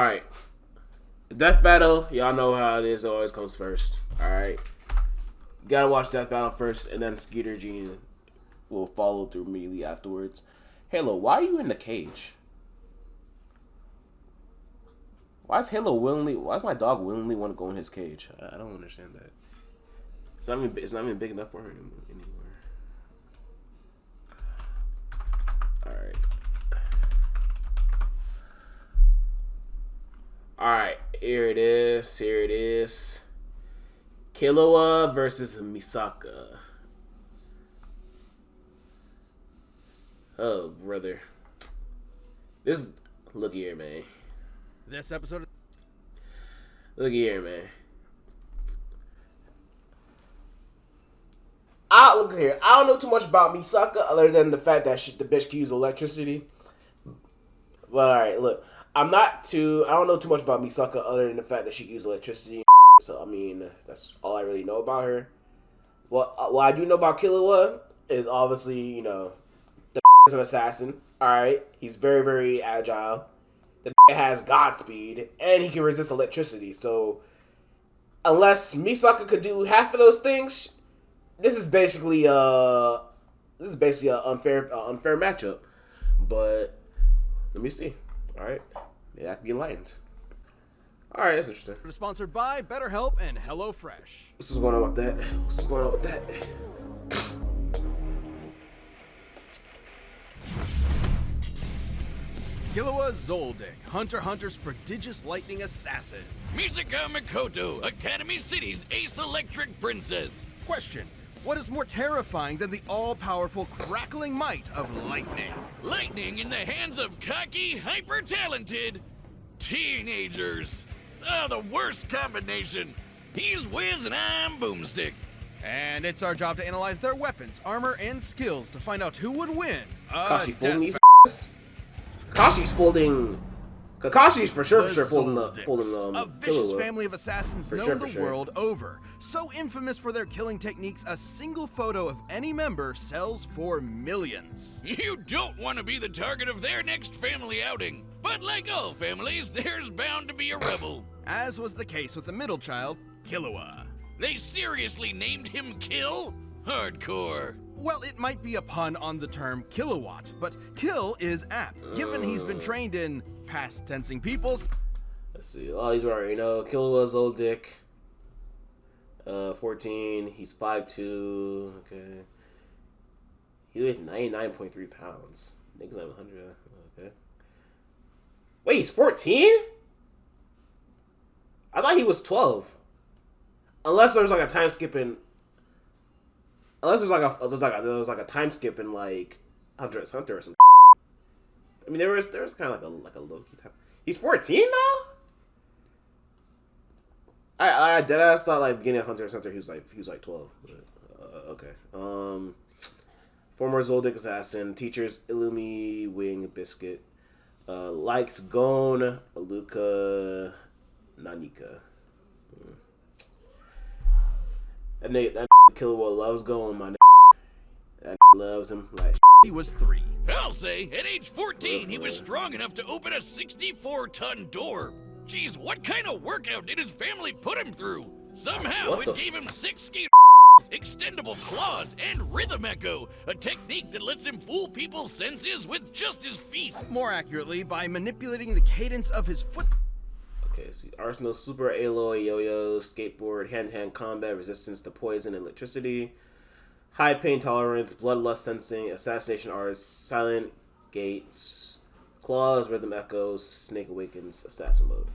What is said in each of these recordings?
Alright. Death Battle, y'all know how it is. It always comes first. Alright. You gotta watch Death Battle first, and then Skeeter Genie will follow through immediately afterwards. Halo, why are you in the cage? Why is my dog willingly want to go in his cage? I don't understand that. It's not even big enough for her anymore. Alright. Alright, here it is. Killua versus Misaka. Oh, brother. Look here, man. This episode. Look here, man. Look here. I don't know too much about Misaka other than the fact that the bitch can use electricity. But alright, look. I don't know too much about Misaka other than the fact that she can use electricity. So, I mean, that's all I really know about her. What I do know about Killua is obviously, the is an assassin. Alright. He's very, very agile. The has Godspeed, and he can resist electricity. So, unless Misaka could do half of those things, this is basically an unfair matchup. But let me see. All right, yeah, I can be enlightened. All right, that's interesting. Sponsored by BetterHelp and HelloFresh. What's going on with that? Killua Zoldyck, Hunter x Hunter's prodigious lightning assassin. Misaka Mikoto, Academy City's ace electric princess. Question: what is more terrifying than the all-powerful crackling might of lightning? Lightning in the hands of cocky, hyper-talented teenagers. Oh, the worst combination. He's Wiz and I'm Boomstick. And it's our job to analyze their weapons, armor, and skills to find out who would win. Kakashi folding these Kakashi's for sure folding a vicious Killua. family of assassins known the world over. So infamous for their killing techniques, a single photo of any member sells for millions. You don't want to be the target of their next family outing. But like all families, there's bound to be a rebel. As was the case with the middle child, Killua. They seriously named him Kill? Hardcore. Well, it might be a pun on the term kilowatt, but kill is apt, given he's been trained in past tensing peoples. Let's see. Oh, he's already know. Killua's old dick. 14. He's 5'2". Okay. He weighs 99.3 pounds. Niggas like 100. Okay. Wait, he's 14? I thought he was 12. Unless there's like a time skipping. Unless there's like a time skip in like Hunter x Hunter or something. I mean, there was kind of like a low key time. He's 14 though. I deadass thought like beginning of Hunter x Hunter he was like 12. But, okay. Former Zoldyck assassin, teachers Illumi Wing Biscuit, likes Gon Aluka Nanika. That Killua loves Gon, my nigga. That loves him like he was 3. I'll say, at age 14, he was strong enough to open a 64-ton door. Jeez, what kind of workout did his family put him through? Somehow it gave him 6 skate extendable claws, and rhythm echo, a technique that lets him fool people's senses with just his feet. More accurately, by manipulating the cadence of his foot. Okay, see, Arsenal, Super Aloy, Yo-Yo, Skateboard, Hand-to-hand combat, resistance to poison and electricity, high pain tolerance, bloodlust sensing, assassination arts, silent gates, claws, rhythm echoes, snake awakens, assassin mode.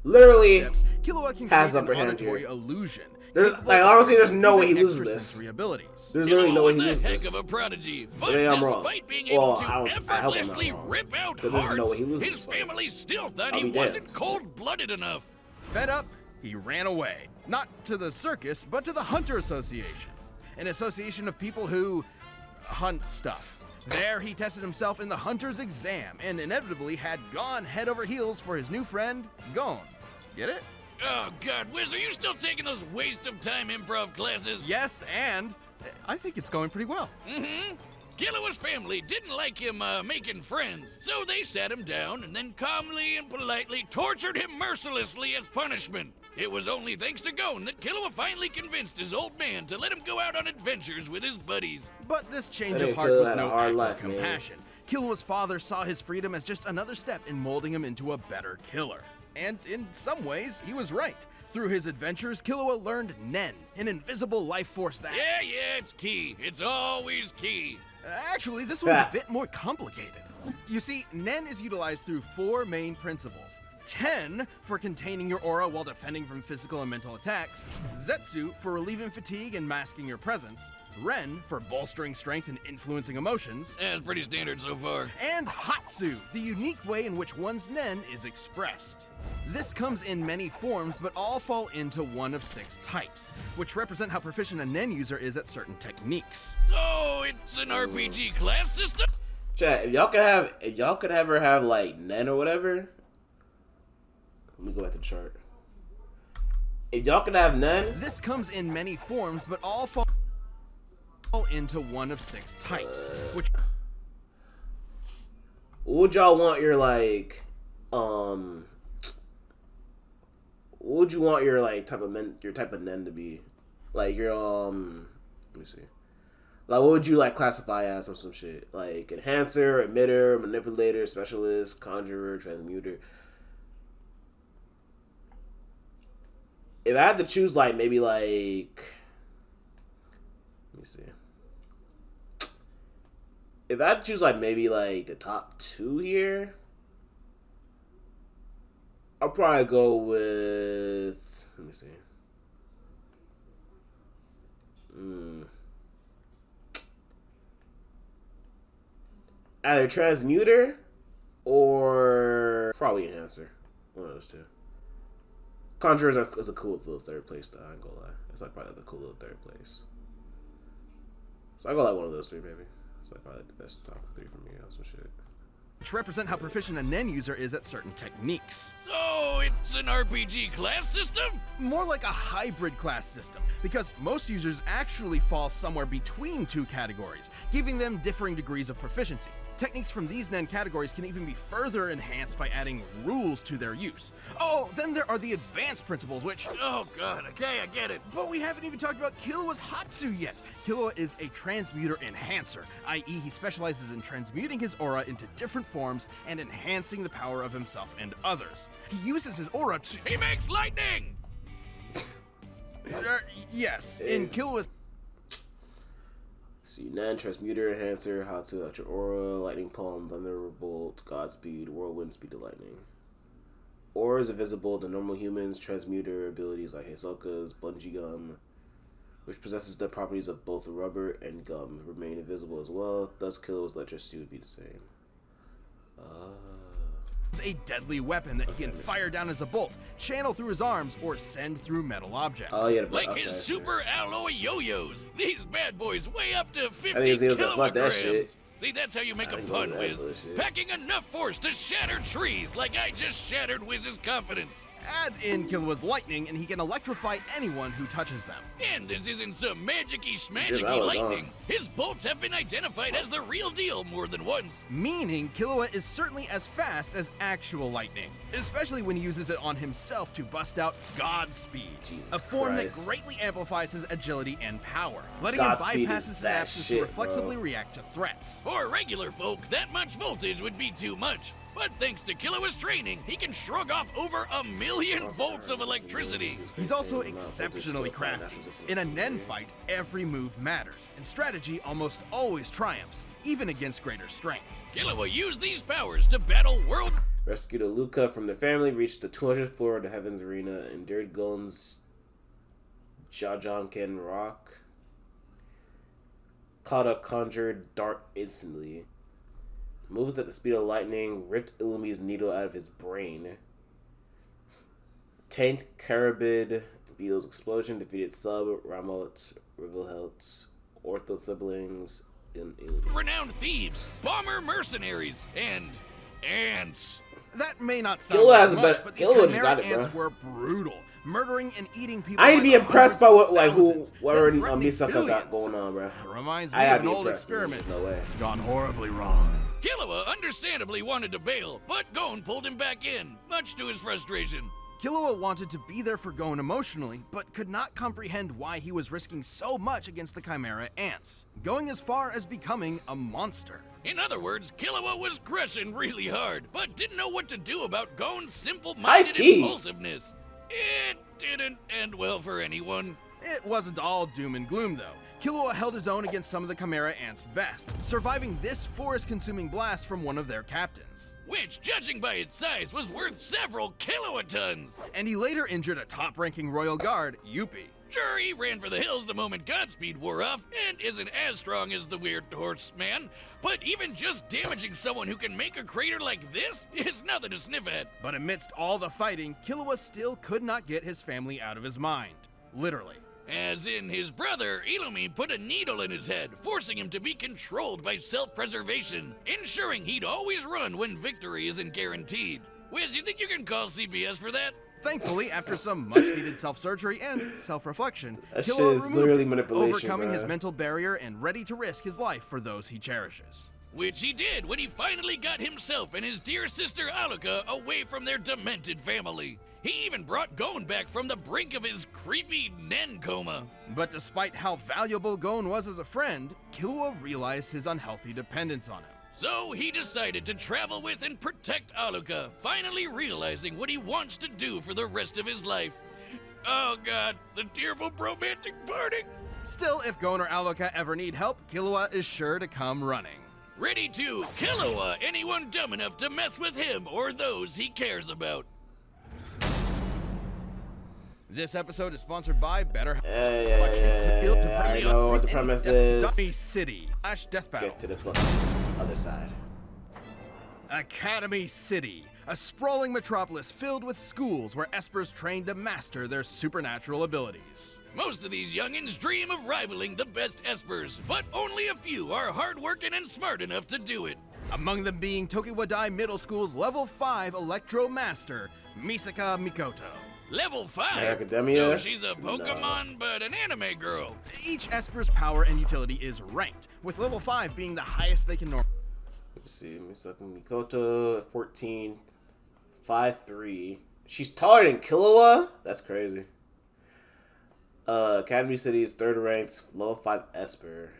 Literally Killua can has create upper an hand auditory here. illusion. Honestly, there's no way he loses this. Extrasensory abilities. There's literally no way he loses Killua was this. a heck of a prodigy, but Maybe I'm wrong. despite being able to I hope I'm not effortlessly wrong. rip out But there's hearts, no way he loses his this fight. family still thought I'll he be wasn't damned. cold-blooded enough. Fed up, he ran away. Not to the circus, but to the Hunter Association. An association of people who hunt stuff. There, he tested himself in the Hunter's exam and inevitably had gone head over heels for his new friend, Gon. Get it? Oh, God, Wiz, are you still taking those waste-of-time improv classes? Yes, and I think it's going pretty well. Mm-hmm. Killua's family didn't like him making friends, so they sat him down and then calmly and politely tortured him mercilessly as punishment. It was only thanks to Gon that Killua finally convinced his old man to let him go out on adventures with his buddies. But this change That of nigga heart Killua was had a no hard act life, of man. compassion. Killua's father saw his freedom as just another step in molding him into a better killer. And in some ways, he was right. Through his adventures, Killua learned Nen, an invisible life force that... Yeah, it's key. It's always key. Actually, this one's a bit more complicated. You see, Nen is utilized through 4 main principles. 10 for containing your aura while defending from physical and mental attacks, Zetsu for relieving fatigue and masking your presence, Ren for bolstering strength and influencing emotions, That's pretty standard so far. and Hatsu, the unique way in which one's Nen is expressed. This comes in many forms, but all fall into one of 6 types, which represent how proficient a Nen user is at certain techniques. So it's an RPG class system? Chat, if y'all could ever have like Nen or whatever. Let me go back to the chart. If y'all could have Nen, This comes in many forms, but all fall into one of 6 types, which... what would y'all want your like, what would you want your like type of Nen to be? Like your let me see. Like what would you like classify as some shit? Like enhancer, emitter, manipulator, specialist, conjurer, transmuter. If I had to choose, like, maybe, like... Let me see. If I had to choose, like, maybe, like, the top 2 here... I'll probably go with... Let me see. Either transmuter or probably enhancer. One of those 2. Conjurer is a cool little 3rd place, though. I ain't gonna lie. It's like probably the cool little 3rd place. So I go like one of those 3, maybe. It's like probably the best top 3 for me. Some shit. which represent how proficient a Nen user is at certain techniques. So it's an RPG class system? More like a hybrid class system, because most users actually fall somewhere between 2 categories, giving them differing degrees of proficiency. Techniques from these Nen categories can even be further enhanced by adding rules to their use. Oh, then there are the advanced principles, which... Oh god, okay, I get it. But we haven't even talked about Killua's Hatsu yet. Killua is a transmuter enhancer, i.e. he specializes in transmuting his aura into different forms and enhancing the power of himself and others. He uses his aura to... He makes lightning! Yes, in Killua's... See, Nen, Transmuter, Enhancer, Hatsu, Electric Aura, Lightning Palm, Thunderbolt, Godspeed, Whirlwind, Speed to Lightning. Auras are visible to normal humans. Transmuter abilities like Hisoka's Bungee Gum, which possesses the properties of both rubber and gum, remain invisible as well. Thus, Killua's electricity would be the same. a deadly weapon that he can fire down as a bolt, channel through his arms, or send through metal objects. Oh, yeah, Like his super alloy yo-yos. These bad boys weigh up to 50 he was like, fuck that kilograms. shit. See, that's how you make a ain't pun, going that Wiz. bullshit. Packing enough force to shatter trees like I just shattered Wiz's confidence. Add in Killua's lightning, and he can electrify anyone who touches them. And this isn't some magic-y Yeah, schmagic-y that was lightning. His bolts have been identified as the real deal more than once. Meaning, Killua is certainly as fast as actual lightning, especially when he uses it on himself to bust out Godspeed, Jesus a form Christ. that greatly amplifies his agility and power, letting Godspeed him bypass is his that synapses shit, to reflexively bro. react to threats. For regular folk, that much voltage would be too much. But thanks to Killua's training, he can shrug off over 1,000,000 volts of electricity. He's also exceptionally crafty. In a Nen fight, every move matters, and strategy almost always triumphs, even against greater strength. Killua used these powers to battle world... Rescued Aluka from their family, reached the 200th floor of the Heaven's Arena, endured Gon's Jajanken Rock, caught a conjured dart instantly, moves at the speed of lightning, ripped Illumi's needle out of his brain, tanked Carabid, Beetle's explosion, defeated Sub, Ramot, Rivelhelt, Ortho siblings, and Illumi. renowned thieves, bomber mercenaries, and ants. That may not sound Killua like has a much, better- but these Killua just chimera got it, ants bro. were brutal, murdering and eating people. I need to be impressed by what whatever threatening Misaka got billions. going on, bro. Reminds me I of have an to be old impressed. experiment No way. gone horribly wrong. Killua understandably wanted to bail, but Gon pulled him back in, much to his frustration. Killua wanted to be there for Gon emotionally, but could not comprehend why he was risking so much against the Chimera ants, going as far as becoming a monster. In other words, Killua was crushing really hard, but didn't know what to do about Gon's simple-minded High-key. impulsiveness. It didn't end well for anyone. It wasn't all doom and gloom, though. Killua held his own against some of the Chimera ants' best, surviving this forest-consuming blast from one of their captains. Which, judging by its size, was worth several kilotons. And he later injured a top-ranking royal guard, Yuppie. Sure, he ran for the hills the moment Godspeed wore off, and isn't as strong as the weird horseman, but even just damaging someone who can make a crater like this is nothing to sniff at. But amidst all the fighting, Killua still could not get his family out of his mind. Literally. As in, his brother, Illumi, put a needle in his head, forcing him to be controlled by self-preservation, ensuring he'd always run when victory isn't guaranteed. Wiz, you think you can call CPS for that? Thankfully, after some much-needed self-surgery and self-reflection, That shit Killua is removed literally it, manipulation, overcoming his bruh. mental barrier and ready to risk his life for those he cherishes. Which he did when he finally got himself and his dear sister Alluka away from their demented family. He even brought Gon back from the brink of his creepy Nen coma. But despite how valuable Gon was as a friend, Killua realized his unhealthy dependence on him. So he decided to travel with and protect Alluka, finally realizing what he wants to do for the rest of his life. Oh god, the tearful romantic parting! Still, if Gon or Alluka ever need help, Killua is sure to come running. Ready to Killua anyone dumb enough to mess with him or those he cares about. This episode is sponsored by BetterHelp. I know what the premise is. Dummy City / Death Battle. Get to the fucking other side. Academy City, a sprawling metropolis filled with schools where espers train to master their supernatural abilities. Most of these youngins dream of rivaling the best espers, but only a few are hardworking and smart enough to do it. Among them being Tokiwadai Middle School's Level 5 Electro Master, Misaka Mikoto. Level 5? My Academia? So she's a Pokemon, but an anime girl. Each esper's power and utility is ranked, with Level 5 being the highest they can normally. Let's see, Misaka Mikoto, 14, 5'3". She's taller than Killua? That's crazy. Academy City is third ranked, level 5 Esper,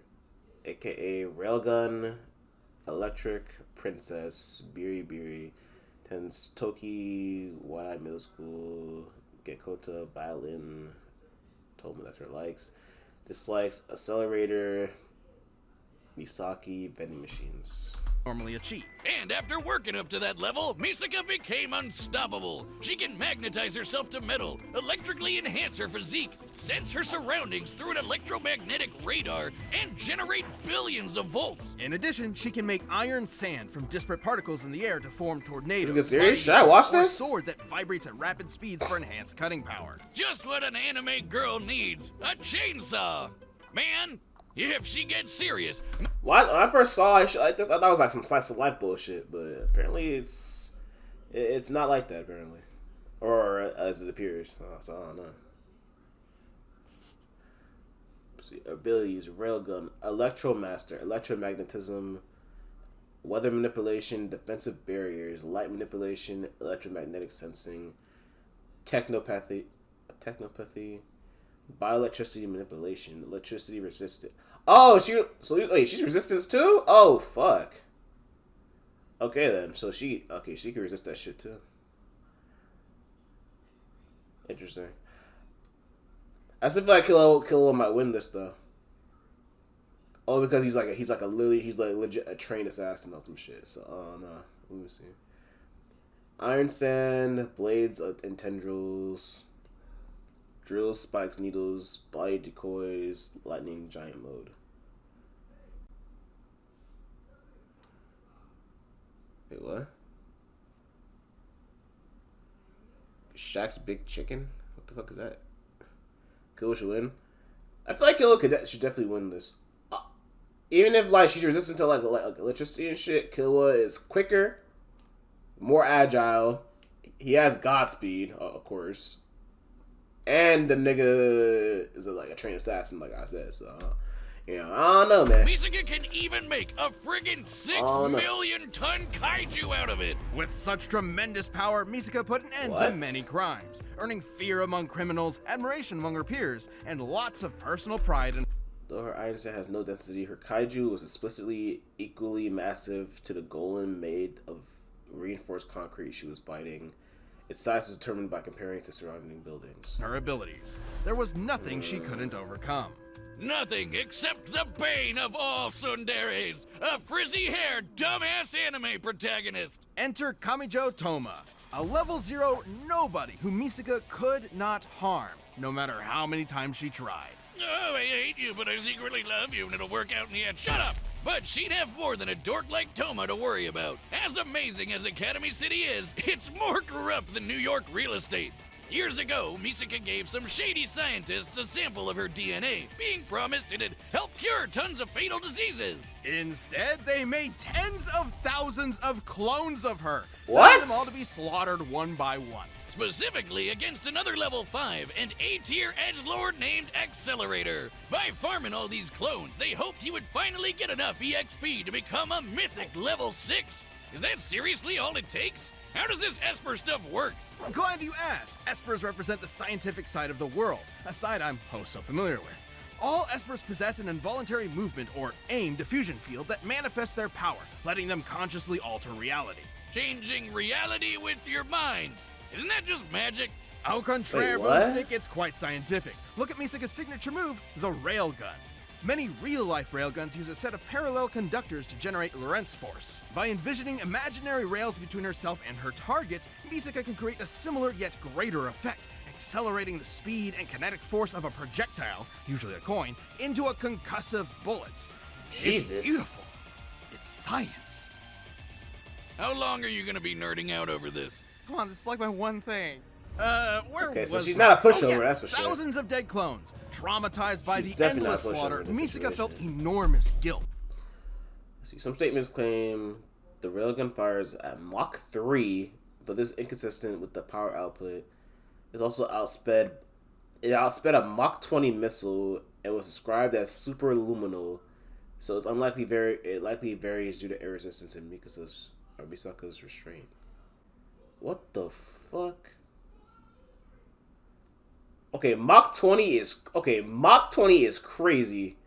aka Railgun, Electric Princess, Biri, Tens Toki, Wadai Middle School, Gekota, Violin, told me that's her likes, dislikes, Accelerator, Misaki, Vending Machines. Normally achieve. And after working up to that level, Misaka became unstoppable. She can magnetize herself to metal, electrically enhance her physique, sense her surroundings through an electromagnetic radar, and generate billions of volts. In addition, she can make iron sand from disparate particles in the air to form tornadoes. You get serious? Should I watch or a this? sword that vibrates at rapid speeds for enhanced cutting power. Just what an anime girl needs, a chainsaw. Man, if she gets serious, When I first saw it like this, I thought it was like some slice of life bullshit, but apparently it's not like that apparently, or as it appears. So I don't know. Let's see, abilities: Railgun, Electromaster, Electromagnetism, Weather Manipulation, Defensive Barriers, Light Manipulation, Electromagnetic Sensing, Technopathy, Bioelectricity Manipulation, Electricity Resistant. Oh, she's resistance too? Oh, fuck. Okay then, so she can resist that shit too. Interesting. I still feel like Killua might win this though. Oh, because he's like legit a trained assassin or some shit. So no, let me see. Iron Sand, Blades and Tendrils, Drills, Spikes, Needles, Body Decoys, Lightning, Giant Mode. Wait, what? Shaq's Big Chicken? What the fuck is that? Killua should win? I feel like Killua should definitely win this. Even if like she's resistant to like electricity and shit, Killua is quicker, more agile. He has Godspeed, of course. And the nigga is like a trained assassin, like I said. So, you know, I don't know, man. Misaka can even make a friggin' 6,000,000-ton kaiju out of it. With such tremendous power, Misaka put an end to many crimes, earning fear among criminals, admiration among her peers, and lots of personal pride. Though her item set has no density, her kaiju was explicitly equally massive to the golem made of reinforced concrete she was biting. Its size was determined by comparing it to surrounding buildings. Her abilities. There was nothing she couldn't overcome. Nothing except the bane of all tsunderes, a frizzy-haired, dumbass anime protagonist. Enter Kamijo Toma, a level 0 nobody who Misaka could not harm, no matter how many times she tried. Oh, I hate you, but I secretly love you, and it'll work out in the end. Shut up! But she'd have more than a dork like Toma to worry about. As amazing as Academy City is, it's more corrupt than New York real estate. Years ago, Misaka gave some shady scientists a sample of her DNA, being promised it'd help cure tons of fatal diseases. Instead, they made tens of thousands of clones of her, What? sending them all to be slaughtered one by one. Specifically against another level 5 and A-tier edgelord named Accelerator. By farming all these clones, they hoped he would finally get enough EXP to become a mythic level 6. Is that seriously all it takes? How does this Esper stuff work? I'm glad you asked. Espers represent the scientific side of the world, a side I'm so familiar with. All Espers possess an involuntary movement or AIM diffusion field that manifests their power, letting them consciously alter reality. Changing reality with your mind. Isn't that just magic? Au contraire, Wait, what? Boomstick, it's quite scientific. Look at Misaka's signature move, the railgun. Many real-life railguns use a set of parallel conductors to generate Lorentz force. By envisioning imaginary rails between herself and her target, Misaka can create a similar yet greater effect, accelerating the speed and kinetic force of a projectile, usually a coin, into a concussive bullet. Jesus. It's beautiful. It's science. How long are you gonna be nerding out over this? Come on, this is like my one thing. Where Okay, was so she's I? not a pushover, Oh, yeah. that's for sure. Thousands of dead clones. Traumatized by She's the definitely endless not a pushover slaughter, in this Misaka felt situation. enormous guilt. See, some statements claim the railgun fires at Mach 3, but this is inconsistent with the power output. It's also outsped. It outsped a Mach 20 missile and was described as super luminal, so it's it likely varies due to air resistance and Misaka's restraint. What the fuck? Okay, Mach 20 is crazy.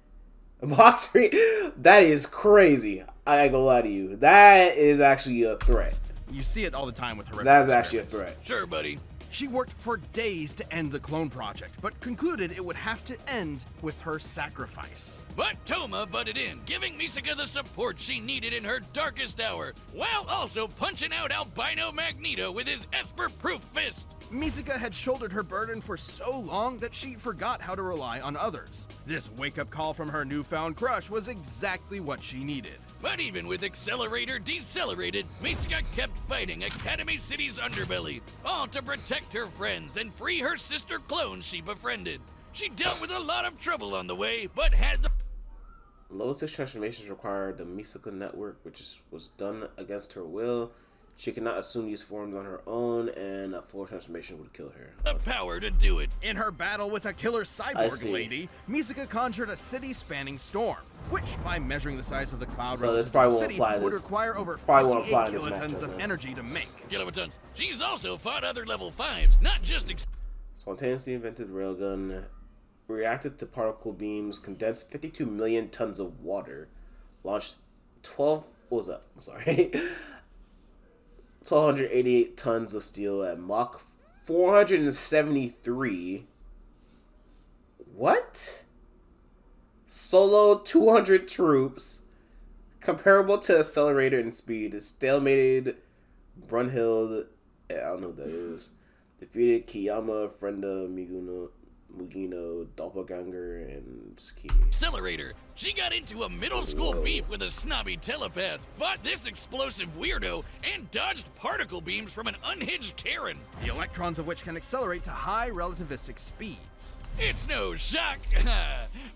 Mach 3, that is crazy. I ain't gonna lie to you. That is actually a threat. You see it all the time with her. That is actually a threat. Sure, buddy. She worked for days to end the clone project, but concluded it would have to end with her sacrifice. But Toma butted in, giving Misaka the support she needed in her darkest hour, while also punching out Albino Magneto with his Esper-proof fist. Misaka had shouldered her burden for so long that she forgot how to rely on others. This wake-up call from her newfound crush was exactly what she needed. But even with Accelerator decelerated, Misaka kept fighting Academy City's underbelly, all to protect her friends and free her sister clones she befriended. She dealt with a lot of trouble on the way, but had the Level 6 transformations required the Misaka network, which was done against her will. She could not assume these forms on her own, and a full transformation would kill her. power to do it. In her battle with a killer I cyborg see. lady, Misaka conjured a city-spanning storm, which, by measuring the size of the cloud So this relative to probably the won't city, apply would this- require over probably won't 58 apply in this kilotons matchup, of then. energy to make. Kilowatts. She's also fought other level 5s, not just Spontaneously invented railgun, reacted to particle beams, condensed 52 million tons of water, launched 1,288 tons of steel at Mach 473. What? Solo 200 troops, comparable to Accelerator in speed, stalemated Brunhild, I don't know what that is, defeated Kiyama, Frenda, Mugino, Doppelganger, and Tsukimi. Accelerator. She got into a middle school beef with a snobby telepath, fought this explosive weirdo, and dodged particle beams from an unhinged Karen. The electrons of which can accelerate to high relativistic speeds. It's no shock.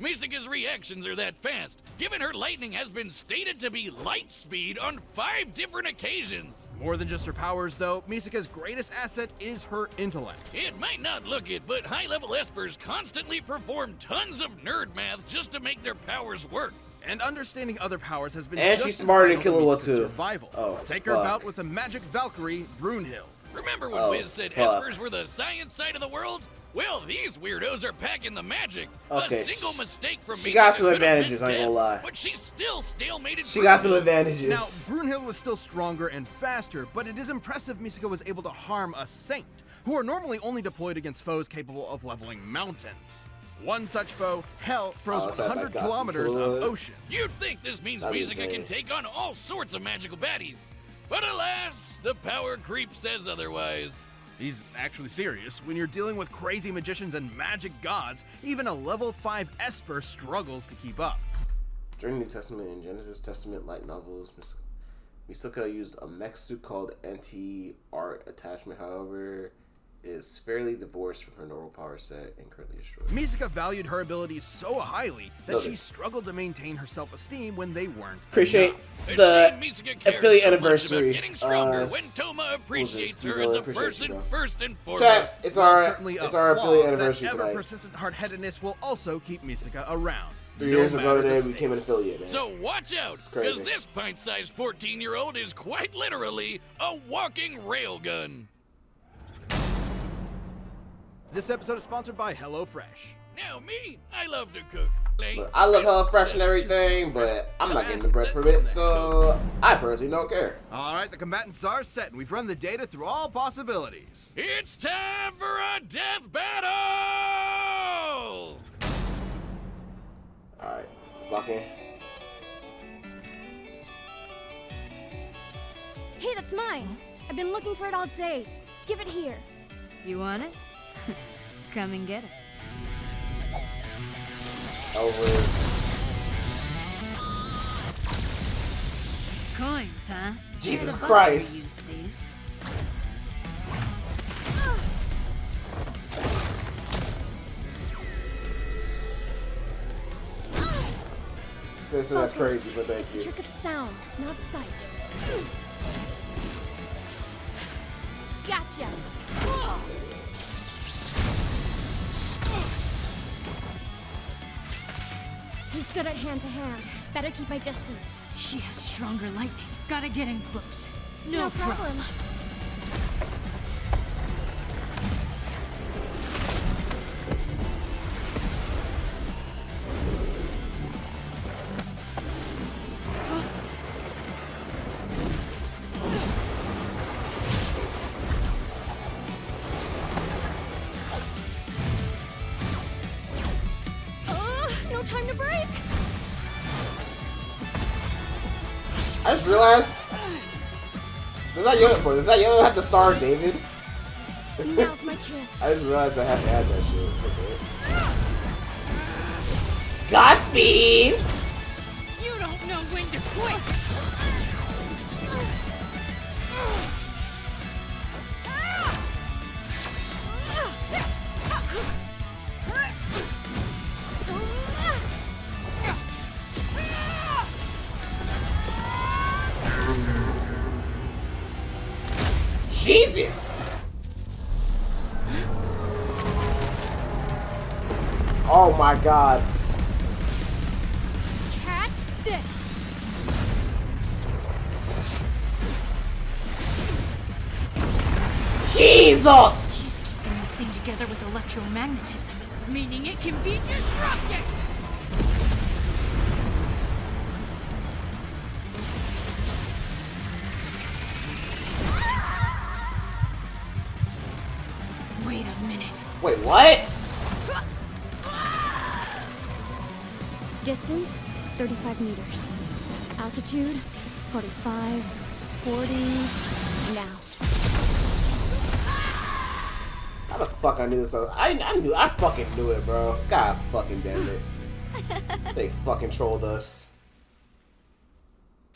Misaka's reactions are that fast, given her lightning has been stated to be light speed on 5 different occasions. More than just her powers, though, Misaka's greatest asset is her intellect. It might not look it, but high-level espers constantly perform tons of nerd math just to make their powers work. And understanding other powers has been And just she's as smarter than vital to Killua, Misaka's too. survival. Oh, Take her fuck. bout with the magic Valkyrie, Brunhild. Remember when Oh, Wiz said fuck. espers were the science side of the world? Well, these weirdos are packing the magic. Okay, A single mistake from she Misaka got some could have meant advantages, I ain't gonna death, lie. But she's still stalemated. She got some Brunhild. advantages. Now, Brunhild was still stronger and faster, but it is impressive Misaka was able to harm a saint, who are normally only deployed against foes capable of leveling mountains. One such foe, Hell, froze Oh, it's like 100 that gospel kilometers of Killua. ocean. You'd think this means That'd be Misaka can insane. take on all sorts of magical baddies. But alas, the power creep says otherwise. He's actually serious. When you're dealing with crazy magicians and magic gods, even a level 5 Esper struggles to keep up. During the New Testament and Genesis Testament light novels, Misaka used a mech suit called anti-art attachment, however, is fairly divorced from her normal power set and currently destroyed. Misaka valued her abilities so highly that Noted. she struggled to maintain her self-esteem when they weren't Appreciate enough. A the shame Misaka cares affiliate so much anniversary. about getting stronger when what Toma was appreciates this? her as a Appreciate you, person bro. first and foremost. Chat, it's While our certainly a affiliate flaw, anniversary that tonight. ever-persistent hard-headedness will also keep Misaka around. 3 no years ago matter today, the we became an stakes. affiliate, man. So watch out, crazy. because this pint-sized 14-year-old is quite literally a walking railgun. This episode is sponsored by HelloFresh. Now me, I love to cook. Look, I love HelloFresh and everything, but I'm not getting the bread from it, so I personally don't care. All right, the combatants are set, and we've run the data through all possibilities. It's time for a death battle! Alright, let's lock in. Hey, that's mine. I've been looking for it all day. Give it here. You want it? Come and get it. Elvis. Coins, huh? Jesus You're the Christ. butler who used these. So that's Focus. crazy, but thank It's a you. trick of sound, not sight. Gotcha. He's good at hand-to-hand. Better keep my distance. She has stronger lightning. Gotta get in close. No problem. No time to break. I just realized. Does that Yo have to star David? Now's my chance. I just realized I have to add that shit. Okay. Godspeed! You don't know when to quit. Jesus! Oh my god. Catch this. Jesus! She's keeping this thing together with electromagnetism, meaning it can be disrupted. Wait a minute. Wait, what? Distance, 35 meters. Altitude, 45, 40, now. How the fuck I knew this? I fucking knew it, bro. God fucking damn it. They fucking trolled us.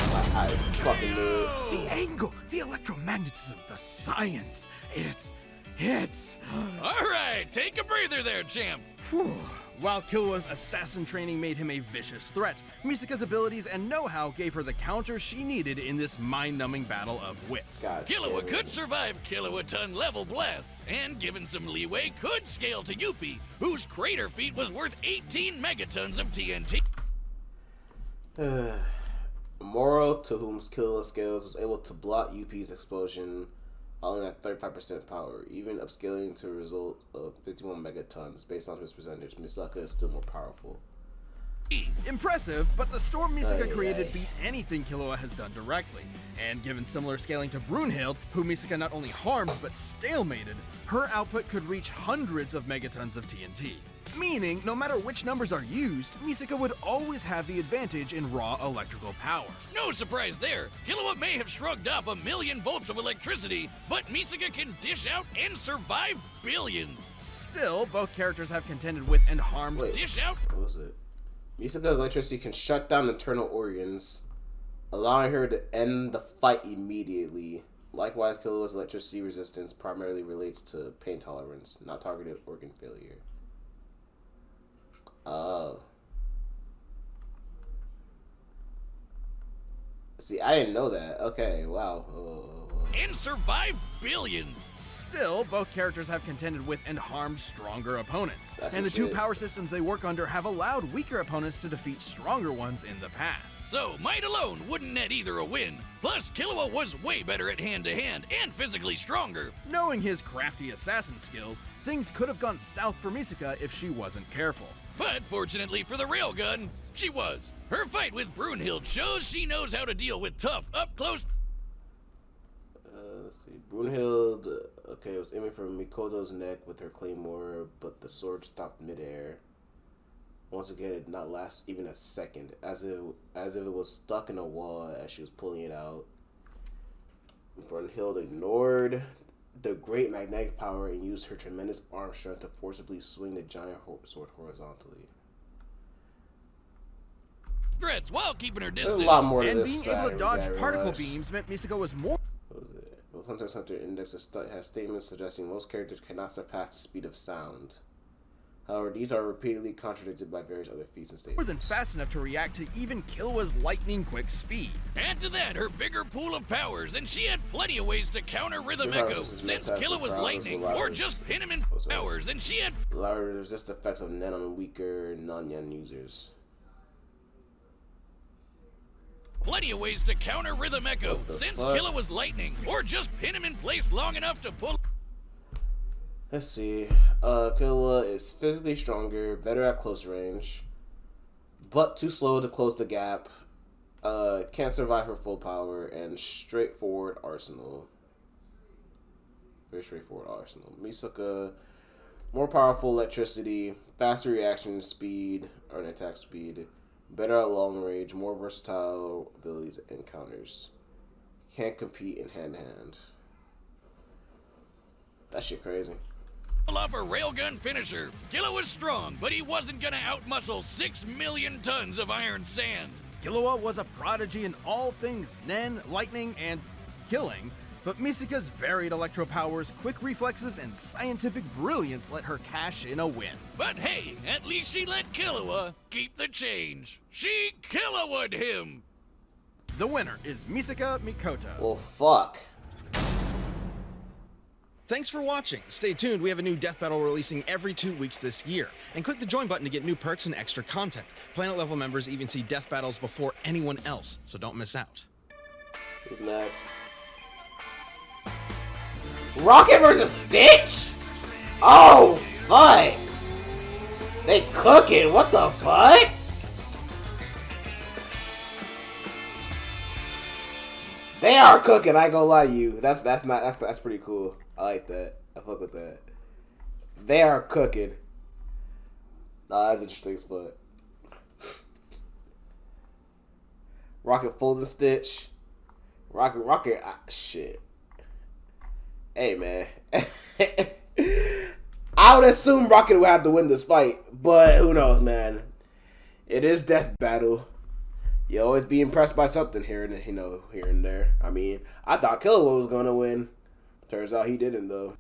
I fucking knew it. The angle, the electromagnetism, the science. It's... All right, take a breather there, champ. Whew. While Killua's assassin training made him a vicious threat, Misaka's abilities and know-how gave her the counter she needed in this mind-numbing battle of wits. Killua could survive kilowatt-ton level blasts, and given some leeway, could scale to Yuppie, whose crater feat was worth 18 megatons of TNT. Moro, to whom Killua scales, was able to block Yuppie's explosion only at 35% power, even upscaling to a result of 51 megatons. Based on his percentage, Misaka is still more powerful. Impressive, but the storm Misaka created beat anything Killua has done directly. And given similar scaling to Brunhild, who Misaka not only harmed but stalemated, her output could reach hundreds of megatons of TNT. Meaning, no matter which numbers are used, Misaka would always have the advantage in raw electrical power. No surprise there. Killua may have shrugged off 1,000,000 volts of electricity, but Misaka can dish out and survive billions. Still, both characters have contended with and harmed. Dish out. What was it? Misaka's electricity can shut down internal organs, allowing her to end the fight immediately. Likewise, Killua's electricity resistance primarily relates to pain tolerance, not targeted organ failure. See, I didn't know that. Okay, wow. And survive billions. Still, both characters have contended with and harmed stronger opponents. And the two power systems they work under have allowed weaker opponents to defeat stronger ones in the past. So, might alone wouldn't net either a win. Plus, Killua was way better at hand-to-hand and physically stronger. Knowing his crafty assassin skills, things could have gone south for Misaka if she wasn't careful. But fortunately for the railgun, she was. Her fight with Brunhild shows she knows how to deal with tough, up-close... Let's see. Brunhild, okay, was aiming for Mikoto's neck with her claymore, but the sword stopped midair. Once again, it did not last even a second, as if it was stuck in a wall as she was pulling it out. Brunhild ignored the great magnetic power and used her tremendous arm strength to forcibly swing the giant sword horizontally. Threats while keeping her distance. There's a lot more to and this being able to dodge particle realize. beams meant Misaka was more... What was it? Most Hunter x Hunter Index has statements suggesting most characters cannot surpass the speed of sound. However, these are repeatedly contradicted by various other feats and statements. more than fast enough to react to even Killua's lightning-quick speed. Add to that her bigger pool of powers, and she had plenty of ways to counter Rhythm Echo, since Killua's lightning, or just pin him in powers, and she had... allow her to resist the effects of Nen on weaker non-Yen users. Plenty of ways to counter Rhythm Echo, since Killua's lightning, or just pin him in place long enough to pull... Let's see. Killua is physically stronger, better at close range, but too slow to close the gap. Can't survive her full power, and straightforward arsenal. Very straightforward arsenal. Misaka, more powerful electricity, faster reaction speed, or an attack speed, better at long range, more versatile abilities and counters. Can't compete in hand-to-hand. That shit crazy. Off a railgun finisher. Killua was strong, but he wasn't gonna outmuscle 6 million tons of iron sand. Killua was a prodigy in all things Nen, lightning, and killing, but Misaka's varied electro powers, quick reflexes, and scientific brilliance let her cash in a win. But hey, at least she let Killua keep the change. She Killua'd him. The winner is Misaka Mikoto. Well, fuck. Thanks for watching. Stay tuned, we have a new death battle releasing every 2 weeks this year. And click the join button to get new perks and extra content. Planet level members even see death battles before anyone else, so don't miss out. Who's next? Rocket versus Stitch? Oh, fuck. They cooking, what the fuck? They are cooking, I ain't gonna lie to you. That's pretty cool. I like that. I fuck with that. They are cooking. Nah, that's interesting as fuck. Rocket folding Stitch. Rocket, shit. Hey, man. I would assume Rocket would have to win this fight, but who knows, man. It is death battle. You always be impressed by something here and there. I mean, I thought Killua was gonna win. Turns out he didn't, though.